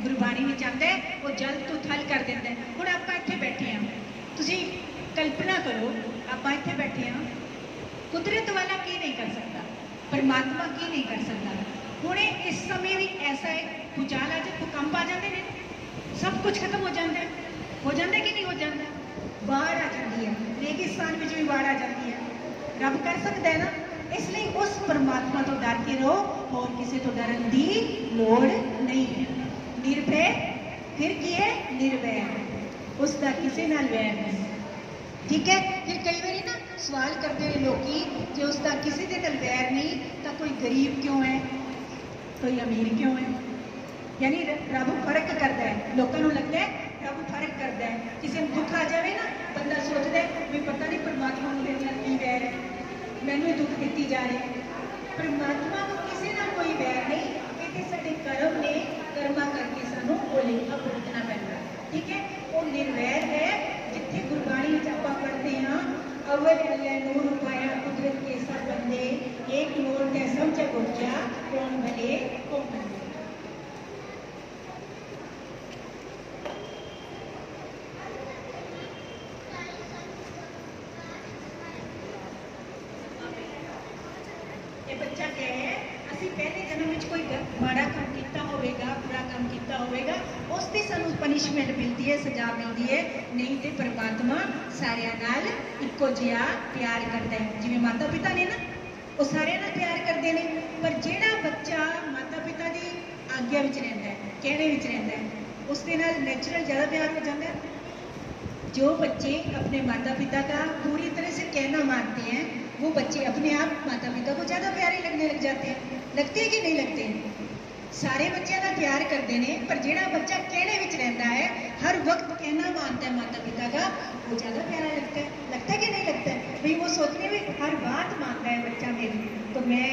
गुरबाणी में आता है वो जल तो थल कर देता है। हुण आपां इत्थे बैठे हाँ, तुसीं कल्पना करो आपां इत्थे बैठे हाँ, कुदरत वाला की नहीं कर सकता, परमात्मा की नहीं कर सकता। हुण इस समय भी ऐसा है, भूचाल आ जाए, भूकंप आ जाते हैं, सब कुछ खत्म हो जाता है कि नहीं हो जाता, बाढ़ आ जाती है, रेगिस्तान में भी बाढ़ आ जाती है, रब कर सकता है ना। इसलिए उस परमात्मा तो डर के रहो और किसी तो डरन की लोड़ नहीं है। निर्भय फिर की है, निर्भय उसका किसी नाल वैर नहीं, ठीक है। फिर कई बार ना सवाल करते हैं लोग जो उसका किसी के नाल वैर नहीं तो कोई गरीब क्यों है, कोई अमीर क्यों है। यानी रब फर्क करता है, लोगों को लगता है रब फर्क करता है। किसी को दुख आ जाए ना, बंदा सोचता है भी पता नहीं परमात्मा मेरे नाल की वैर है, मैनू ही दुख दी जा रही है। परमात्मा को किसी ना कोई वैर नहीं, ये साडे कर्म ने, कर्मा करके सानू वो लेखा भुगतना पैंदा, ठीक है। वो निर्वैर है। जिथे गुरबाणी आपां पढ़ते हैं, अव्वल अल्लाह नूर पाया कुदरत के सब बंदे, एक नूर ते सब जग उपजा, कौन भले कौन मंदे। बच्चा कह है असी पहले जन्म में कोई माड़ा काम किया होगा, बुरा काम किया होगा, उसकी सानू पनिशमेंट मिलती है, सजा मिलती है। नहीं तो परमात्मा सारियां नाल इक्को जिहा प्यार करता है। जिवें माता पिता ने ना, वो सारियां नाल प्यार करते हैं, पर जिहड़ा बच्चा माता पिता की आग्ञा विच रहिंदा है, कहने विच रहिंदा है, उसके नाल नैचुरल ज़्यादा प्यार हो जाता है। जो बच्चे अपने माता पिता का पूरी तरह से कहना मानते हैं, वो बच्चे अपने आप माता पिता को ज़्यादा प्यारे लगने लग जाते हैं। लगते हैं कि नहीं लगते? सारे बच्चों का प्यार करते हैं, पर जिहड़ा बच्चा कहने विच रहिंदा है, हर वक्त कहना मानता है माता पिता का, वो ज़्यादा प्यारा लगता है कि नहीं लगता है? भाई वो सोचते हैं हर बात मानता है बच्चा मेरी, तो मैं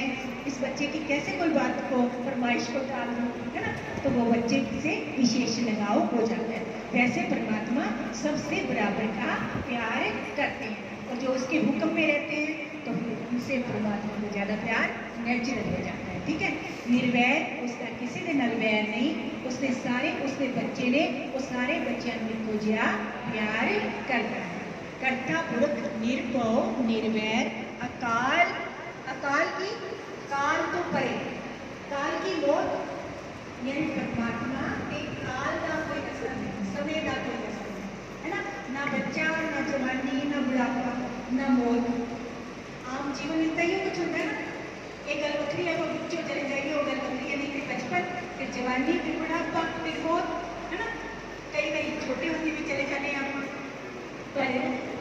इस बच्चे की कैसे कोई बात को, फरमाइश को टाल दूँ, है ना। तो वो बच्चे से विशेष लगाव हो जाता है। वैसे परमात्मा सबसे बराबर का प्यार करते हैं, और जो उसके हुक्म में रहते हैं तो उनसे परमात्मा को ज़्यादा प्यार नेचुरल हो जाता है, ठीक है। निर्वैर, उसका किसी के नाल वैर नहीं, उसने सारे उसके बच्चे ने, वो सारे बच्चों को जिहा प्यार करता है। करता पुरख निरभव निर्वैर अकाल, अकाल की काल तो परे, काल की लोट, यानी परमात्मा के काल का कोई असर नहीं, समय का कोई असर नहीं, है ना। ना बच्चा, ना जवानी, ना बुढ़ापा, ना मौत। आम जीवन इतना ही कुछ होता है ना। एक गल वक्री है, वो बच्चों चले जाएगी, वो गल वक्री है, नहीं फिर बचपन, फिर जवानी, फिर बुढ़ापा, फिर मौत, है ना। कई कई छोटे होते भी चले जाते हैं आप, पर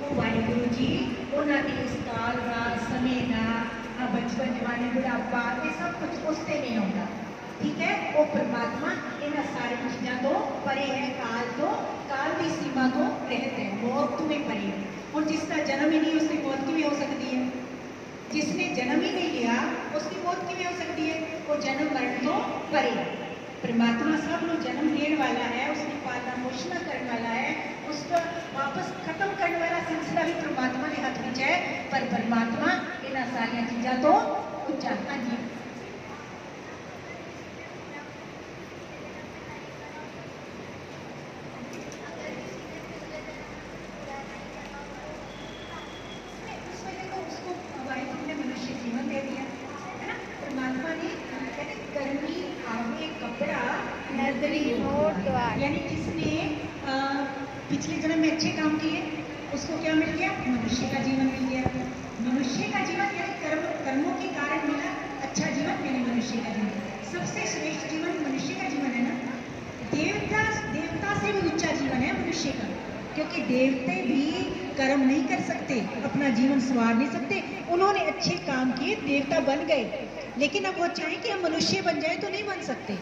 वो वाहिगुरु जी उन्होंने इस काल का, समय का, बचपन जवानी बुढ़ापा, ये सब कुछ उससे नहीं होता, ठीक है। वो परमात्मा इन्होंने सारी चीज़ों तो परे है, काल तो, काल की सीमा तो रहते हैं, मौत में परे है। और जिसका जन्म ही नहीं, उसकी मौत की भी हो सकती है। जिसने जन्म ही नहीं लिया, उसकी मौत की भी हो सकती है। वो जन्म मरण तो परे है। परमात्मा सब लोग जन्म देने वाला है, उसकी पालना पोषण करने वाला है, उसका वापस खत्म करने वाला सिलसिला भी परमात्मा के हाथ में है। पर परमात्मा इन्होंने सारिया चीज़ों तो उच्चा। हाँ जी, यानी जिसने पिछले जन्म में अच्छे काम किए, उसको क्या मिल गया? मनुष्य का जीवन मिल गया। मनुष्य का जीवन यानी कर्मों के कारण मिला अच्छा जीवन, यानी मनुष्य का जीवन। सबसे श्रेष्ठ जीवन मनुष्य का जीवन है ना। देवता से भी ऊंचा जीवन है मनुष्य का, क्योंकि देवते भी कर्म नहीं कर सकते, अपना जीवन संवार नहीं सकते। उन्होंने अच्छे काम किए, देवता बन गए, लेकिन अब वो चाहें कि हम मनुष्य बन जाए तो नहीं बन सकते,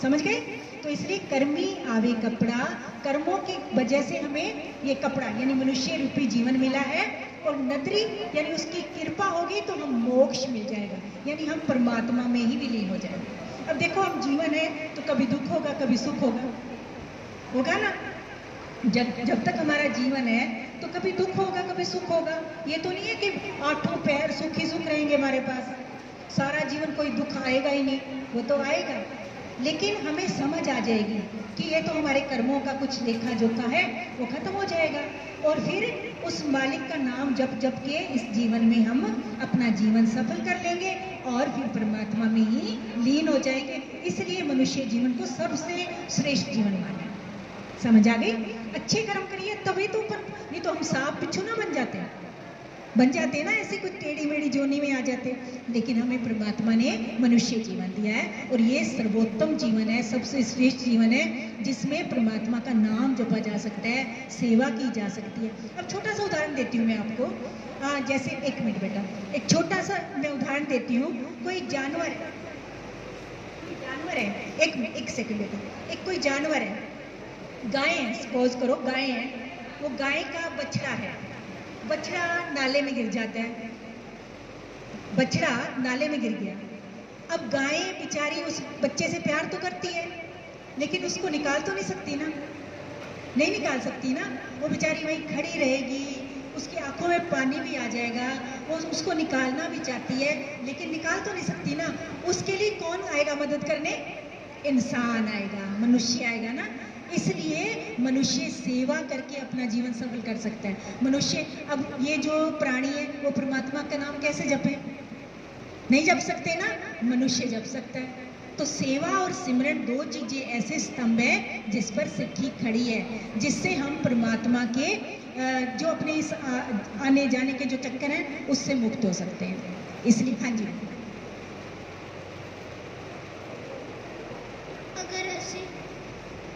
समझ गए। तो इसलिए कर्मी आवे कपड़ा, कर्मों की वजह से हमें ये कपड़ा यानी मनुष्य रूपी जीवन मिला है। और नदरी यानी उसकी कृपा होगी तो हम मोक्ष मिल जाएगा, यानी हम परमात्मा में ही विलीन हो जाएंगे। अब देखो, हम जीवन है तो कभी दुख होगा, कभी सुख होगा ना। जब तक हमारा जीवन है तो कभी दुख होगा, कभी सुख होगा। ये तो नहीं है कि आठों पैर सुख ही सुख रहेंगे हमारे पास, सारा जीवन कोई दुख आएगा ही नहीं, वो तो आएगा। लेकिन हमें समझ आ जाएगी कि ये तो हमारे कर्मों का कुछ लेखा जोखा है, वो खत्म हो जाएगा और फिर उस मालिक का नाम जप जप के इस जीवन में हम अपना जीवन सफल कर लेंगे और फिर परमात्मा में ही लीन हो जाएंगे। इसलिए मनुष्य जीवन को सबसे श्रेष्ठ जीवन माना। समझ आ गई? अच्छे कर्म करिए तभी तो ऊपर, नहीं तो हम सांप बिच्छू ना बन जाते हैं ना, ऐसे कुछ टेढ़ी मेढ़ी जोनी में आ जाते। लेकिन हमें परमात्मा ने मनुष्य जीवन दिया है और ये सर्वोत्तम जीवन है, सबसे श्रेष्ठ जीवन है, जिसमें परमात्मा का नाम जपा जा सकता है, सेवा की जा सकती है। अब छोटा सा उदाहरण देती हूँ मैं आपको। जैसे एक मिनट बेटा, एक छोटा सा मैं उदाहरण देती हूँ। कोई जानवर है, एक सेकंड बेटा, एक कोई जानवर है, गाय है, सपोज करो गाय है, वो गाय का बछड़ा है, बछड़ा नाले में गिर जाता है, बछड़ा नाले में गिर गया। अब गाय बेचारी उस बच्चे से प्यार तो करती है, लेकिन उसको निकाल तो नहीं सकती ना, नहीं निकाल सकती ना, वो बेचारी वहीं खड़ी रहेगी, उसकी आंखों में पानी भी आ जाएगा, वो उसको निकालना भी चाहती है, लेकिन निकाल तो नहीं सकती ना। उसके लिए कौन आएगा मदद करने? इंसान आएगा, मनुष्य आएगा ना। इसलिए मनुष्य सेवा करके अपना जीवन सफल कर सकता है। मनुष्य, अब ये जो प्राणी है वो परमात्मा का नाम कैसे जपे? नहीं जप सकते ना, मनुष्य जप सकता है। तो सेवा और सिमरन दो चीजें ऐसे स्तंभ है जिस पर सिक्की खड़ी है, जिससे हम परमात्मा के जो अपने इस आने जाने के जो चक्कर हैं उससे मुक्त हो सकते हैं। इसलिए हाँ जी, अगर ਅਸੀਂ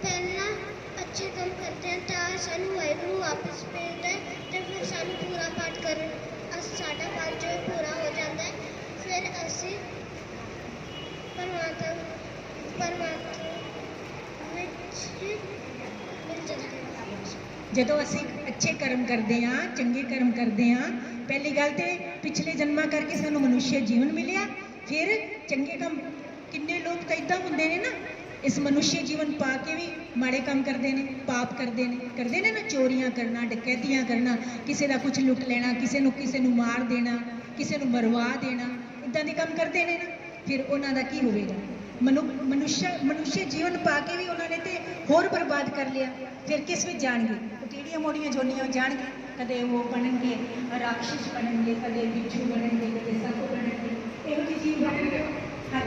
ਪਹਿਲਾਂ अच्छे काम करते हैं तो सानू वाहिगुरू वापस भेजता है, तो फिर सानू पूरा पाठ कर साडा पाठ जो पूरा हो जाता है, फिर ਅਸੀਂ परमात्मा ਵਿੱਚ मिल जाते हैं। ਜਦੋਂ ਅਸੀਂ ਅੱਛੇ ਕਰਮ ਕਰਦੇ ਹਾਂ, ਚੰਗੇ ਕਰਮ ਕਰਦੇ ਹਾਂ, ਪਹਿਲੀ ਗੱਲ ਤੇ ਪਿਛਲੇ ਜਨਮਾਂ ਕਰਕੇ ਸਾਨੂੰ ਮਨੁੱਖ ਜੀਵਨ ਮਿਲਿਆ। ਫਿਰ ਚੰਗੇ ਕੰਮ, ਕਿੰਨੇ ਲੋਕ ਤਾਂ ਇਦਾਂ ਹੁੰਦੇ ਨੇ ਨਾ, ਇਸ ਮਨੁੱਖ ਜੀਵਨ ਪਾ ਕੇ ਵੀ ਮਾੜੇ ਕੰਮ ਕਰਦੇ ਨੇ, ਪਾਪ ਕਰਦੇ ਨੇ ਨਾ, ਚੋਰੀਆਂ ਕਰਨਾ, ਡਕੈਤੀਆਂ ਕਰਨਾ, ਕਿਸੇ ਦਾ ਕੁਝ ਲੁੱਟ ਲੈਣਾ, ਕਿਸੇ ਨੂੰ ਮਾਰ ਦੇਣਾ, ਕਿਸੇ ਨੂੰ ਮਰਵਾ ਦੇਣਾ, ਇਦਾਂ ਦੇ ਕੰਮ ਕਰਦੇ ਨੇ ਨਾ। ਫਿਰ ਉਹਨਾਂ ਦਾ ਕੀ ਹੋਵੇਗਾ? ਮਨੁੱਖ ਜੀਵਨ ਪਾ ਕੇ ਵੀ ਉਹਨਾਂ ਨੇ ਤੇ ਹੋਰ ਬਰਬਾਦ ਕਰ ਲਿਆ। ਫਿਰ ਕਿਸ ਵਿੱਚ ਜਾਣਗੇ? ਉਹ ਟੇੜੀਆਂ ਮੋੜੀਆਂ ਜੋਨੀਆਂ ਜਾਣਗੇ। ਕਦੇ ਉਹ ਬਣਨਗੇ ਰਾਖਸ਼ ਬਣਨਗੇ, ਕਦੇ ਬਿੱਛੂ ਬਣਨਗੇ, ਕਦੇ ਸੱਪ ਬਣਨਗੇ, ਇਹੋ ਜਿਹੀ ਚੀਜ਼ ਬਣਨਗੇ। ਹਾਂ,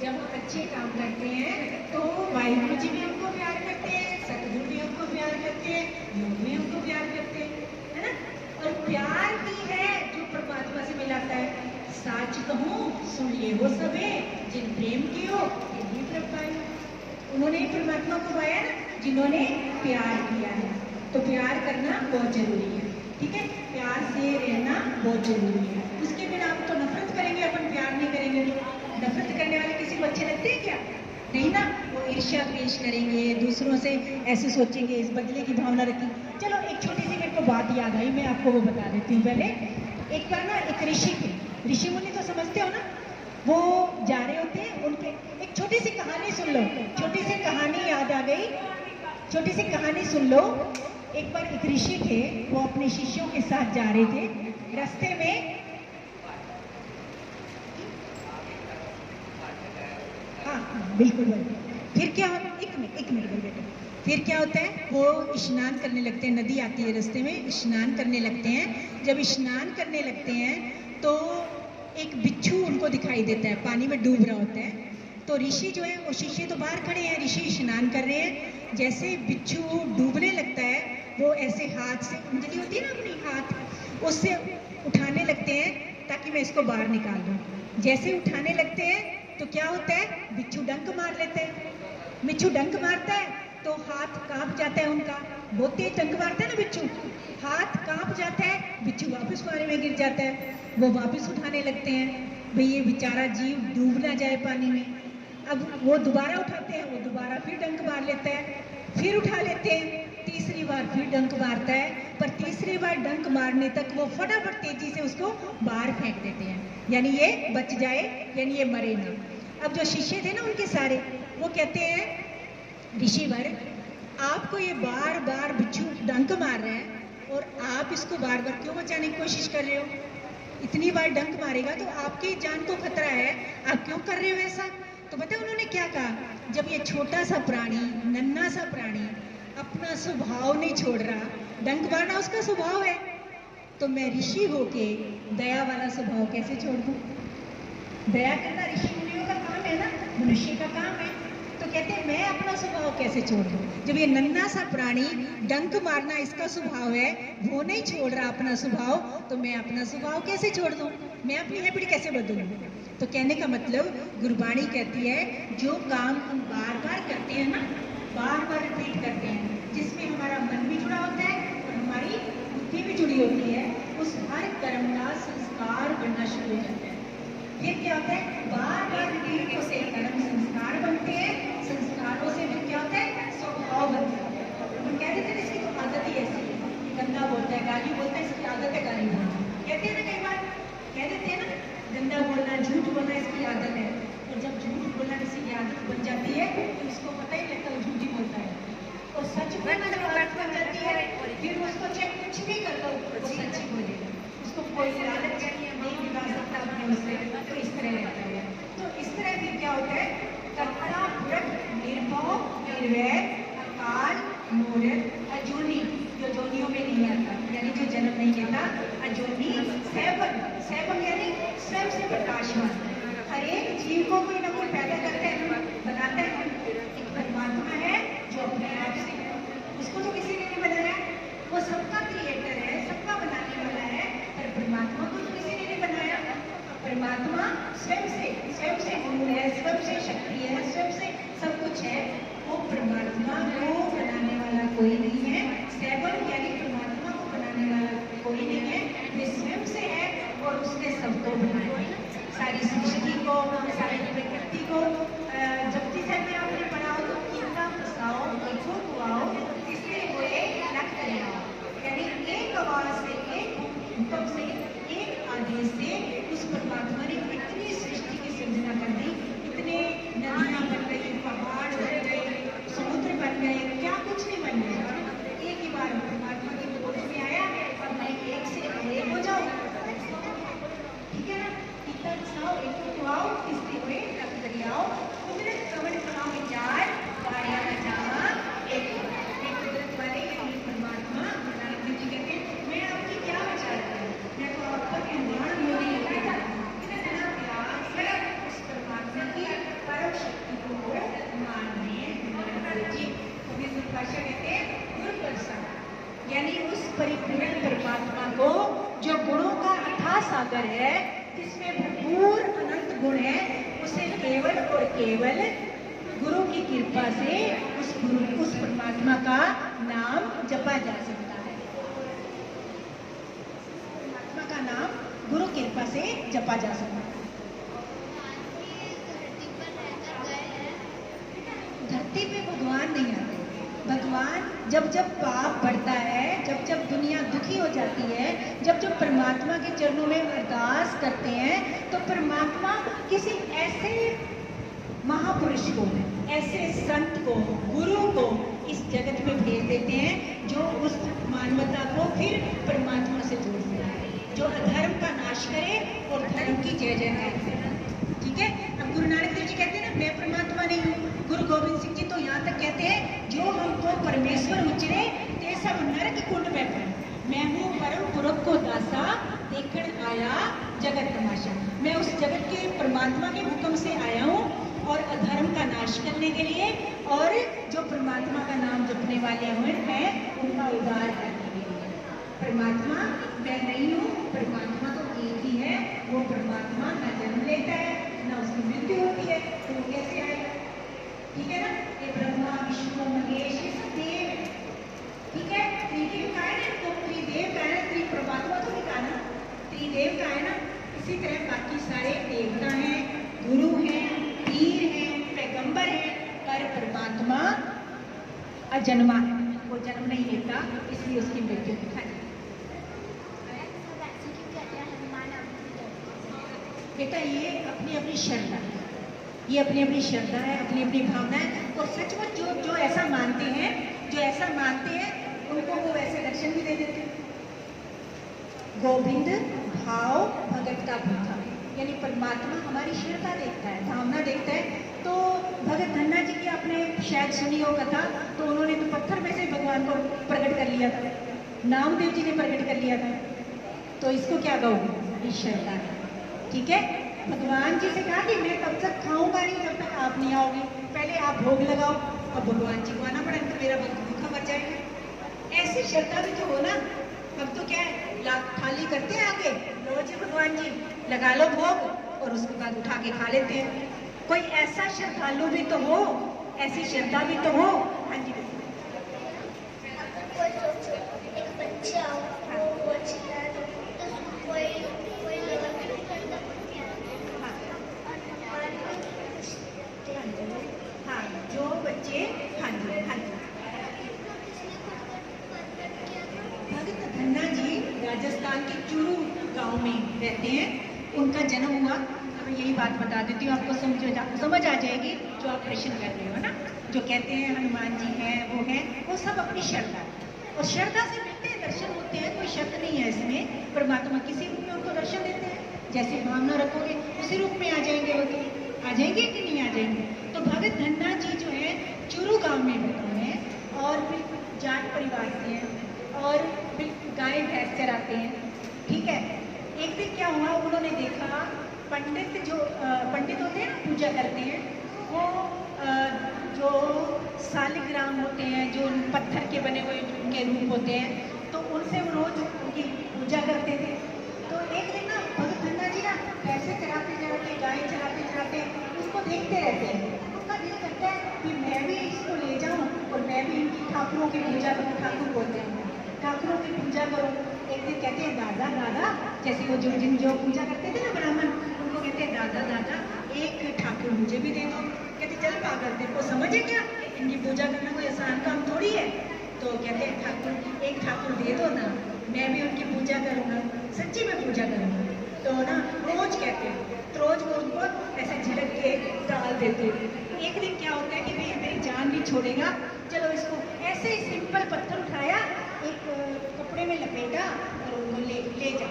जब हम अच्छे काम करते हैं तो वाहिगुरु जी भी हमको प्यार करते हैं, सतगुरु भी हमको प्यार करते हैं, लोग भी हमको प्यार करते हैं, है ना। और प्यार ही है जो परमात्मा से मिलाता है। साच कहूँ सुन ले वो सबे, जिन प्रेम कियो ये प्रभ पाए। उन्होंने परमात्मा को पाया ना जिन्होंने प्यार किया है। तो प्यार करना बहुत जरूरी है, ठीक है, प्यार से रहना बहुत जरूरी है। उसके बिना आप तो नफरत करेंगे, अपन प्यार नहीं करेंगे। नफरत करने वाले किसी को अच्छे लगते हैं क्या? नहीं ना। वो ईर्ष्या द्वेष करेंगे, दूसरों से ऐसे सोचेंगे, इस बदले की भावना रखेंगे। चलो एक छोटी सी मेरे को बात याद आई, मैं आपको वो बता देती हूँ। पहले एक बार ना एक ऋषि थे, ऋषि मुनि तो समझते हो ना, वो जा रहे होते हैं, उनके एक छोटी सी कहानी सुन लो, छोटी सी कहानी याद आ गई, छोटी सी कहानी सुन लो। एक बार एक ऋषि थे, वो अपने शिष्यों के साथ जा रहे थे, रास्ते में बिल्कुल फिर क्या होता है? एक मिनट बेटा। फिर क्या होता है? वो स्नान करने लगते हैं, नदी आती है रास्ते में, स्नान करने लगते हैं। जब स्नान करने लगते हैं तो एक बिच्छू उनको दिखाई देता है, पानी में डूब रहा होता है। तो ऋषि जो है, वो शिष्य तो बाहर खड़े हैं, ऋषि स्नान कर रहे हैं। जैसे बिच्छू डूबने लगता है, वो ऐसे हाथ से, अंजलि होती है ना अपनी, हाथ उससे उठाने लगते हैं ताकि मैं इसको बाहर निकाल दूँ। जैसे उठाने लगते हैं तो क्या होता है? बिच्छू डंक मार लेते हैं। बिच्छू डंक मारता है तो हाथ कांप जाता है उनका, बहुत तेज डंक मारता है ना बिच्छू, हाथ कांप जाता है, बिच्छू वापस पानी में गिर जाता है, वो वापस उठाने लगते हैं भाई ये बेचारा जीव डूब ना जाए पानी में। अब वो दोबारा उठाते हैं, वो दोबारा फिर डंक मार लेता है, फिर उठा लेते हैं, तीसरी बार फिर डंक मारता है, पर तीसरी बार डंक मारने तक वो फटाफट तेजी से उसको बाहर फेंक देते हैं, यानी ये बच जाए, यानी ये मरे ना। अब जो शिष्य थे ना उनके सारे, वो कहते हैं ऋषिवर आपको ये बार बार बिच्छू डंक मार रहा है और आप इसको बार बार क्यों बचाने की कोशिश कर रहे हो? इतनी बार डंक मारेगा तो आपकी जान को खतरा है, आप क्यों कर रहे हो ऐसा? तो बताओ उन्होंने क्या कहा, जब ये छोटा सा प्राणी, नन्हा सा प्राणी अपना स्वभाव नहीं छोड़ रहा, डंक मारना उसका स्वभाव है, तो मैं ऋषि होके दया वाला स्वभाव कैसे छोड़ दूं? दया करना ऋषि मुनियों का काम है ना, मनुष्य का काम है। तो कहते हैं मैं अपना स्वभाव कैसे छोड़ दूं? जब ये नन्हा सा प्राणी डंक मारना इसका स्वभाव है, वो नहीं छोड़ रहा अपना स्वभाव, तो मैं अपना स्वभाव कैसे छोड़ दूं? मैं अपनी हैबिट कैसे बदलूं? तो कहने का मतलब गुरबाणी कहती है जो काम हम बार बार करते हैं ना, बार बार रिपीट करते हैं, जिसमें हमारा मन भी जुड़ा होता है और हमारी बुद्धि भी जुड़ी होती है, उस हर कर्म का संस्कार बनना शुरू हो जाता है। फिर क्या होता है, बार बार रिपीट होते कर्म संस्कार बनते हैं, संस्कारों से फिर क्या होता है, स्वभाव बनता है। हम कह देते हैं इसकी तो आदत ही ऐसी है, गंदा बोलता है, गाली बोलता है, इसकी आदत है गाली बोलना, कहते हैं ना, कई बार कह देते हैं ना, गंदा बोलना, झूठ बोलना इसकी आदत है। और जब झूठ बोलना किसी की आदत बन जाती है तो उसको पता ही लगता है झूठ ही बोलता है, और सच बोलना जब आदत बन जाती है फिर उसको चाहे कुछ भी कर दो वो सच ही बोलेगा, उसको कोई लालच नहीं दिला सकता अपने उससे, तो इस तरह रहता है। तो इस तरह फिर क्या होता है, कर्ता पुरख निर्भव निर्वैर अकाल मूढ़ अजूनी, जो जोनियों में नहीं आता, यानी जो जन्म नहीं लेता, अजूनी सैवन, सैवन यानी स्वयं से प्रकाशमान, हर एक जीव को कोई ना कोई पैदा करता है, बनाता है। एक परमात्मा है जो अपने आप से, उसको तो किसी ने नहीं बनाया, वो सबका क्रिएटर है, सबका बनाने वाला है, पर परमात्मा को तो किसी ने नहीं बनाया। परमात्मा स्वयं से गुण है, स्वयं से शक्ति है, स्वयं से सब कुछ है, वो परमात्मा को बनाने वाला कोई नहीं है। सैवन यानी परमात्मा को बनाने वाला कोई नहीं है, वे स्वयं से है और उसने सबको बनाया, सारी सृष्टि को, सारी प्रकृति को। जपती साहब में आपने पढ़ा हो तो कितना फसाओ, देखो कुआओ, इसलिए बोले लख करियाओ, यानी एक आवाज से, एक हुक्म से, एक आदेश से उस परमात्मा ने इतनी सृष्टि की सृजना कर दी, इतने नदियां बन गई, पहाड़ बन गए, समुद्र बन गए, क्या कुछ नहीं बन गया, एक ही बार परमात्मा की गोद में आया और मैं एक से एक हो जाऊं, ठीक है ना? एक तो आओ, इसलिए हुए रख करियाओ, कुदरत कवन कहाँ विचार वाया न जावा, एक कुदरत वाले यानी परमात्मा नानक जी कहते हैं मैं आपकी क्या विचार करूं, मैं तो आपका निर्माण मोदी लेके जाऊं, इतना प्यार उस परमात्मा की परम शक्ति को मानने जी। कभी गुरभाषा कहते हैं गुरु प्रसाद, यानी उस परिपूर्ण परमात्मा को जो गुणों का अथाह सागर है, जिसमें भरपूर अनंत गुण है, उसे केवल और केवल गुरु की कृपा से उस परमात्मा का नाम जपा जा सकता है। परमात्मा का नाम गुरु कृपा से जपा जा सकता है। धरती पे भगवान नहीं आते, भगवान जब जब पाप बढ़ता है, जब जब दुनिया दुखी हो जाती है, जब जब परमात्मा के चरणों में अरदास करते हैं, तो परमात्मा किसी ऐसे महापुरुष को, ऐसे संत को, गुरु को इस जगत में भेज देते हैं जो उस मानवता को फिर परमात्मा से जोड़ देता है, जो अधर्म का नाश करे और धर्म की जय जयकार करे। ठीक है, अब गुरु नानक देव जी कहते हैं ना मैं परमात्मा नहीं हूँ, गुरु गोविंद सिंह जी तो यहाँ तक कहते हैं जो हमको परमेश्वर उचरे ते सब नरक कुंड में पड़े, मैं हूँ परम पुरख को दासा देखकर आया जगत तमाशा, मैं उस जगत के परमात्मा के हुक्म से आया हूँ और अधर्म का नाश करने के लिए, और जो परमात्मा का नाम जपने वाले हुए हैं उनका उद्धार करने के लिए। परमात्मा मैं नहीं हूँ, परमात्मा तो एक ही है, वो परमात्मा न जन्म लेता है न उसकी मृत्यु होती है, तो वो कैसे आएगा? ठीक है ना, ये ब्रह्मा विष्णु महेश ये सब देव है, ठीक जन्मा है, वो जन्म नहीं लेता, इसलिए उसकी मृत्यु दिखाई। बेटा ये अपनी अपनी श्रद्धा है, ये अपनी अपनी श्रद्धा है, अपनी अपनी भावना है। और सचमुच जो जो ऐसा मानते हैं, जो ऐसा मानते हैं, उनको वो वैसे दर्शन भी दे देते हैं। गोविंद भाव भगत का भूखा, यानी परमात्मा हमारी श्रद्धा देखता है, भावना देखता है। तो भगत धन्ना जी की आपने शायद सुनी हो कथा, तो उन्होंने तो पत्थर में से भगवान को प्रकट कर लिया था, नामदेव जी ने प्रकट कर लिया था। तो इसको क्या कहोगे? ये श्रद्धा है, ठीक है। भगवान जी से कहा कि मैं तब तक खाऊंगा नहीं जब तक आप नहीं आओगे, पहले आप भोग लगाओ। अब भगवान जी को आना पड़ा, तो मेरा भक्त भूखा मर जाएगा। ऐसी श्रद्धा भी तो हो ना। अब तो क्या है, थाली करते हैं आगे, रोज भगवान जी लगा लो भोग, और उसके बाद उठा के खा लेते हैं। कोई ऐसा श्रद्धालु भी तो हो, ऐसी श्रद्धा भी तो हो। हाँ जी, कोई सोचो एक बच्चा हो, वो चिल्ला दो तो कोई कोई लेवल पे करता हाँ, जो बच्चे, हाँ जी, हाँ जी। भगत धन्ना जी राजस्थान के चूरू गांव में रहते हैं, उनका जन्म हुआ। अब यही बात बता देती हूँ, आपको समझ आ जाएगी जो आप प्रश्न कर रहे हो ना। जो कहते हैं हनुमान जी हैं, वो सब अपनी श्रद्धा है, और श्रद्धा से मिलते हैं, दर्शन होते हैं, कोई शक नहीं है इसमें। परमात्मा किसी रूप में उनको दर्शन देते हैं, जैसे भावना रखोगे उसी रूप में आ जाएंगे, वो तो आ जाएंगे कि नहीं आ जाएंगे। तो भगत धन्ना जी जो है चूरू गांव में रहते हैं, और बिल्कुल जाट परिवार से हैं, और बिल्कुल गाय भैंस चराते हैं, ठीक है। एक दिन क्या हुआ, उन्होंने देखा पंडित जो पंडित होते हैं ना, पूजा करते हैं, वो जो शालिग्राम होते हैं, जो पत्थर के बने हुए उनके रूप होते हैं, तो उनसे वो रोज उनकी पूजा करते थे। तो एक दिन ना भगत धन्ना जी ना पैसे चढ़ाते चढ़ाते, गाय चढ़ाते उसको देखते रहते हैं। उनका दिल करता है कि मैं भी इसको ले जाऊं और मैं भी इनकी ठाकुरों की पूजा करूं, ठाकुर बोलते हैं, ठाकुरों की पूजा करूं। एक दिन कहते हैं दादा दादा, जैसे वो जो पूजा करते थे ना ब्राह्मण, उनको कहते हैं दादा दादा एक ठाकुर मुझे भी दे दो। कहते चल पागल, तेरे को समझ है क्या, इनकी पूजा करना कोई आसान काम थोड़ी है। तो कहते हैं ठाकुर, एक ठाकुर दे दो ना, मैं भी उनकी पूजा करूँगा, सच्ची में पूजा करूँगा। तो ना रोज कहते हैं, तो रोज वो उनको ऐसे झिड़क के डाल देते। एक दिन क्या होता है कि भाई मेरी जान नहीं छोड़ेगा, चलो इसको ऐसे ही सिंपल पत्थर उठाया, एक कपड़े में लपेटा और उनको ले जा,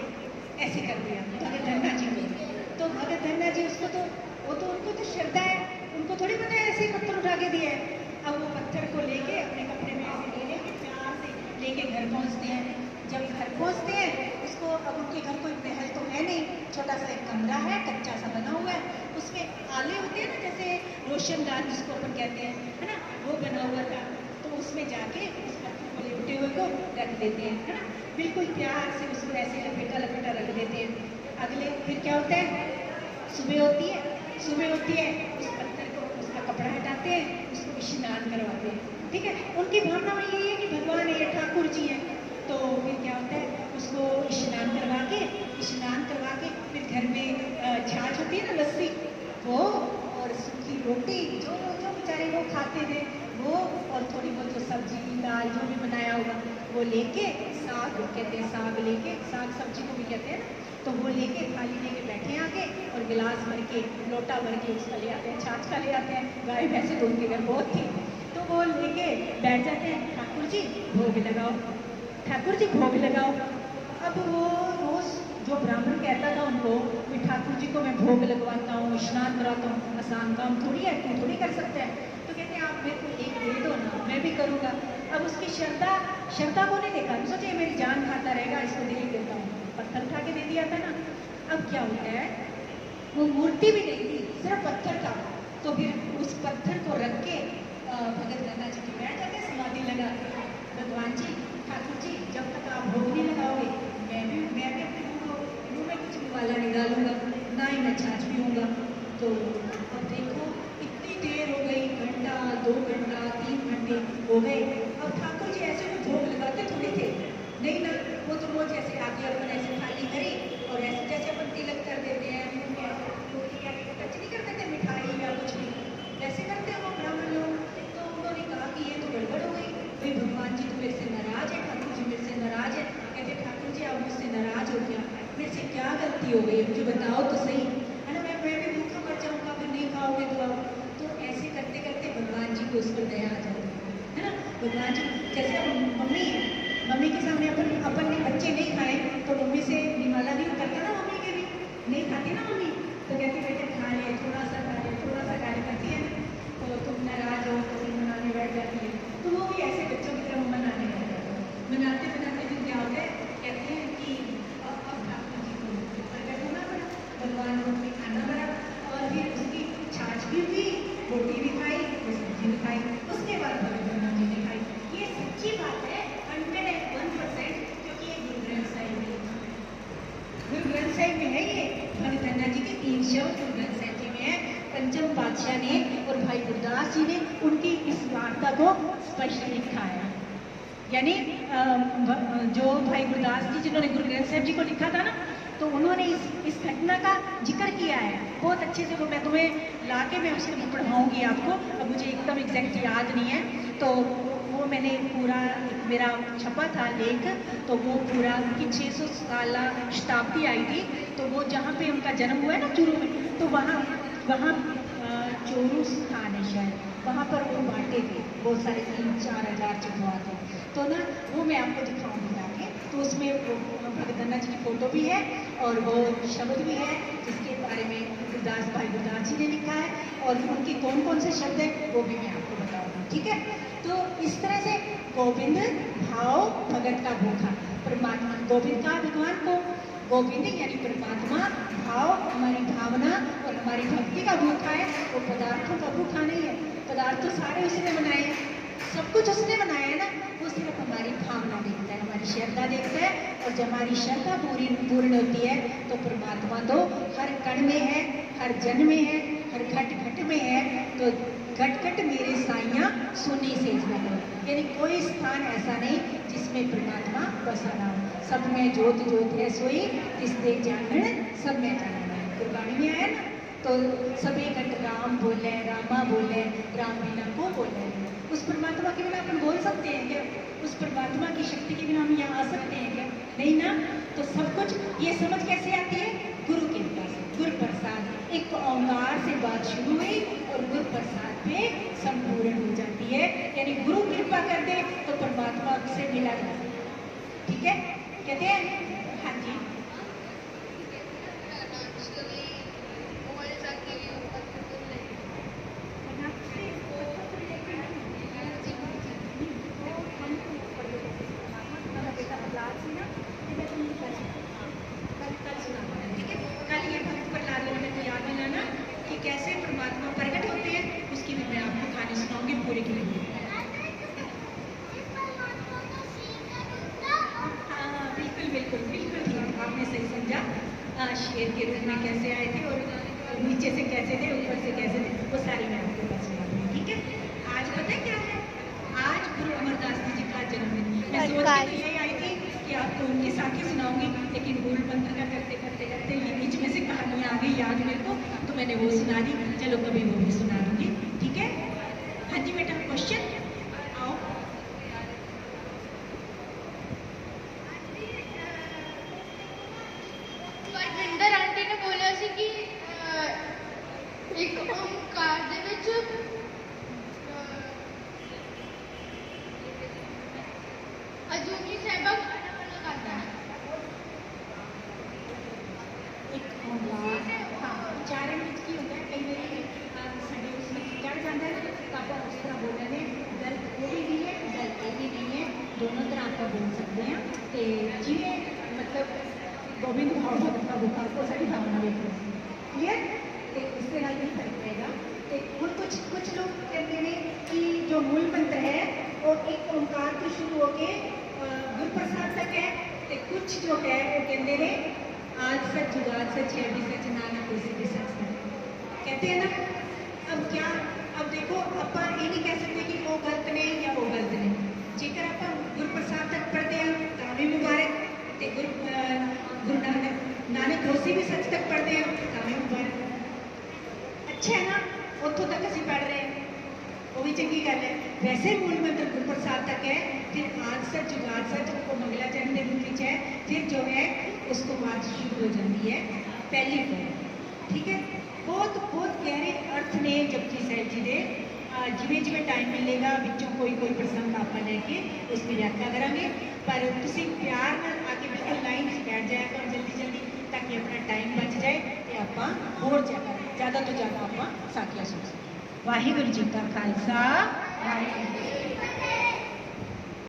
ऐसे कर दिया भगत धन्ना जी को। तो भगत धन्ना जी उसको तो उनको तो श्रद्धा है, उनको थोड़ी पता है ऐसे पत्थर उठा के दिए है। अब वो पत्थर को लेके अपने कपड़े में ऐसे ले लेके प्यार से लेके घर पहुंचते हैं। जब घर पहुंचते हैं, उसको अब उनके घर कोई महल तो है नहीं, छोटा सा एक कमरा है, कच्चा सा बना हुआ है, उसमें आले होते हैं ना, जैसे रोशनदान जिसको अपन कहते हैं, है ना, वो बना हुआ था। तो उसमें जाके उस पत्थर को लिपटे हुए को रख देते हैं, है ना, बिल्कुल प्यार से उसको ऐसे लपेटा रख देते हैं। अगले फिर क्या होता है, सुबह होती है, उस पत्थर को, उसका कपड़ा हटाते हैं, उसको स्नान करवाते हैं, ठीक है। उनकी भावना में यही है कि भगवान है, ये ठाकुर जी है। तो फिर क्या होता है, उसको स्नान करवा के फिर घर में छाछ होती है ना, लस्सी, वो और सूखी रोटी, जो बेचारे वो खाते थे वो, और थोड़ी बहुत जो सब्जी दाल जो भी बनाया होगा वो लेके, साग कहते हैं, साग सब्जी को भी कहते हैं ना, तो वो लेके थाली लेके बैठे आके, और गिलास भर के, लोटा भर के उसका ले आते हैं, छाछ का ले आते हैं। गाय भैंसे तो उनके घर बहुत थी, तो वो लेके बैठ जाते हैं, ठाकुर जी भोग लगाओ। अब वो रोज जो ब्राह्मण कहता था उनको कि ठाकुर जी को मैं भोग लगवाता हूँ, स्नान कराता हूँ, आसान काम थोड़ी है, तू थोड़ी कर सकता है। तो कहते हैं आप मेरे को एक दे दो ना, मैं भी करूँगा। अब उसकी श्रद्धा को नहीं देखा, सोचे मेरी जान खाता रहेगा, इसको दे ही देता हूँ, पत्थर उठा के दे दिया था ना। अब क्या होता है, वो मूर्ति भी नहीं थी, सिर्फ पत्थर था। तो फिर उस पत्थर को रख के भगत धन्ना जी की बैठ जाते, समाधि लगा के, भगवान जी, ठाकुर जी जब तक आप भोग नहीं लगाओगे, मैं भी अपने मुँह में कुछ भी वाला नहीं डालूंगा, ना ही मैं छाछ पीऊँगा। तो अब देखो इतनी देर हो गई, घंटा 2 घंटा 3 घंटे हो गए। अब ठाकुर जी ऐसे में भोग लगाते थोड़ी थे, नहीं ना, वो तो रोज ऐसे आके अपन ऐसे खाली करी, और ऐसे जैसे अपन तिलक कर देते हैं, रोटी क्या टच नहीं करते थे, मिठाई या कुछ भी वैसे करते हैं वो ब्राह्मण लोग। तो उन्होंने कहा कि ये तो गड़बड़ हो गई, जैसे मम्मी है, मम्मी के सामने अपन ने बच्चे नहीं खाए तो मम्मी से निवाला नहीं करता ना, मम्मी के भी नहीं खाती ना मम्मी, तो कहती बेटे खा ले, थोड़ा सा खा ले, थोड़ा सा खा ले करती है ना, तो तुम नाराज हो तो फिर मनाने बैठ जाती है। तो वो भी ऐसे बच्चों की तरह मनाने बैठ जाते हैं। मनाते मनाते फिर क्या होता है, कहते हैं कि अब ठाकुर जी को प्रकट होना पड़ा, भगवान को भी खाना पड़ा, और फिर उसकी छाछ भी हुई, रोटी भी खाई, सब्जी भी खाई, उसके बाद भगवान जी ने खाई। ये सच्ची बात है 101%, क्योंकि ये गुरु ग्रंथ साहिब में लिखा है। गुरु ग्रंथ साहिब में है ये, भगत धन्ना जी के 3 शब्द गुरु ग्रंथ साहिब जी में है। पंचम पातशाह ने और भाई गुरदास जी ने उनकी इस वार्ता को स्पष्ट लिखा है। यानी जो भाई गुरदास जी जिन्होंने गुरु ग्रंथ साहिब जी को लिखा था ना, तो उन्होंने इस घटना का जिक्र किया है बहुत अच्छे से। वो मैं तुम्हें ला के मैं उसको पढ़ाऊँगी आपको, अब मुझे एकदम एग्जैक्ट याद नहीं है, तो वो मैंने पूरा मेरा छपा था लेख, तो वो पूरा उनकी 600 साल शताब्दी आई थी, तो वो जहाँ पे उनका जन्म हुआ है ना चूरू में, तो वहाँ चोरू स्थान है शायद, वहाँ पर वो बांटे थे बहुत सारे 3-4 हज़ार चुपवा थे, तो ना वो मैं आपको दिखाऊंगी जाके। तो उसमें वो भगत धन्ना जी की फोटो भी है और वो शब्द भी है जिसके बारे में भाई गुरदास जी ने लिखा है, और उनके कौन कौन से शब्द हैं वो भी मैं आपको बताऊंगी, ठीक है। तो इस तरह से गोविंद भाव भगत का भूखा, परमात्मा गोविंद का भगवान को गोविंद यानी परमात्मा, भाव हमारी भावना और हमारी भक्ति का भूखा है, वो पदार्थों का भूखा नहीं है। पदार्थ तो सारे उसने बनाए हैं, सब कुछ उसने बनाया है ना, वो सिर्फ हमारी भावना देखता है, हमारी श्रद्धा देखता है, और जब हमारी श्रद्धा पूर्ण होती है तो परमात्मा तो हर कण में है, हर जन में है, हर घट घट में है। तो घट घट मेरे साइयाँ सोने से जगो, यानी कोई स्थान ऐसा नहीं जिसमें परमात्मा बसा ना हो। सब में जोत जोत है सोई, तिस देख जानन सब में जानना। गुरबाणी में आया ना, तो सभी घट राम बोले, रामा बोले, राम बिना को बोले। उस परमात्मा के बिना अपन बोल सकते हैं क्या? उस परमात्मा की शक्ति के बिना हम यहाँ आ सकते हैं क्या? नहीं ना। तो सब कुछ ये समझ कैसे आती है? गुरु के पास, गुरु प्रसाद। एक ओंकार से बात शुरू हुई और गुरु प्रसाद पे संपूर्ण हो जाती है, यानी गुरु कृपा कर दे तो परमात्मा से मिला जा सकता है, ठीक है, कहते हैं। हाँ जी, कैसे परमात्मा प्रकट होते हैं उसकी भी मैं आपको कहानी सुनाऊंगी पूरे की पूरी। हाँ बिल्कुल बिल्कुल बिल्कुल ठीक, आपने सही समझा। शेर के रूप में कैसे आए थे और नीचे से कैसे थे, ऊपर से कैसे थे, वो सारी मैं आपको बता सुनाऊंगी, ठीक है। आज पता है क्या है? आज गुरु अमरदास जी का जन्मदिन। मैं सोच के यही आई थी कि आपको उनके साथ ही सुनाऊंगी, लेकिन मूल मंत्र का करते करते करते ये बीच में से कहानियाँ आ गई याद मेरे को, तो मैंने वो सुना दी। चलो कभी वो भी सुना दूंगी, ठीक है। हाँ जी बेटा, क्वेश्चन आओ। जिंदर आंटी ने बोला सी कि एक ओंकार दे विच अजूनी साहिबा करता है। एक ओंकार, हाँ, उच्चारण में की होता है, कई बार साढ़े उसमें चढ़ जाता है तो आप उस तरह बोलने में गलत वो भी नहीं है, गलत ये भी नहीं है, दोनों तरह आप बोल सकते हैं। तो जिन्हें मतलब गोविंद भाव भगत का भूखा को सारी भावना देखो क्लियर, तो इससे नाल नहीं फर्क पड़ेगा। तो कुछ लोग कहते हैं कि जो मूल मंत्र है वो एक ओंकार से शुरू होके गुरु प्रसाद तक है, तो कुछ जो है वो कहते हैं आज सच जुगाद सच है भी सच नानक उसी भी सच है, कहते हैं ना। अब क्या, अब देखो आप ये नहीं कह सकते कि वो गलत ने या वो गलत ने। जेकर आप गुरु प्रसाद तक पढ़ते हैं तो भी मुबारक, तो गुरु नानक होसी भी सच तक पढ़ते हैं तो भी मुबारक। अच्छा है ना, उतों तक असी पढ़ रहे हैं, वो भी चंगी गल है। वैसे मूल मंत्र गुरु प्रसाद तक है, फिर आज सच जुगाद सच को मंगलाचरण के रूप में है, फिर जो है उसको बात शुरू हो जाती है पहली को, ठीक है। बहुत बहुत गहरे अर्थ ने जपजी साहिब जी ने ਜਿਵੇਂ ਜਿਵੇਂ ਟਾਈਮ ਮਿਲੇਗਾ ਵਿੱਚੋਂ ਕੋਈ ਪ੍ਰਸੰਗ ਆਪਾਂ ਲੈ ਕੇ ਉਸ ਦੀ ਵਿਆਖਿਆ ਕਰਾਂਗੇ। ਪਰ ਤੁਸੀਂ ਪਿਆਰ ਨਾਲ ਆ ਕੇ ਬਿਲਕੁਲ ਲਾਈਨ 'ਚ ਬੈਠ ਜਾਇਆ ਕਰੋ ਜਲਦੀ ਤਾਂ ਕਿ ਆਪਣਾ ਟਾਈਮ ਬਚ ਜਾਏ ਤੇ ਆਪਾਂ ਹੋਰ ਜ਼ਿਆਦਾ ਤੋਂ ਜ਼ਿਆਦਾ ਆਪਾਂ ਸਾਖੀਆਂ ਸੁਣ ਸਕੀਏ। ਵਾਹਿਗੁਰੂ ਜੀ ਕਾ ਖਾਲਸਾ, ਵਾਹਿਗੁਰੂ ਜੀ ਕੀ ਫਤਿਹ।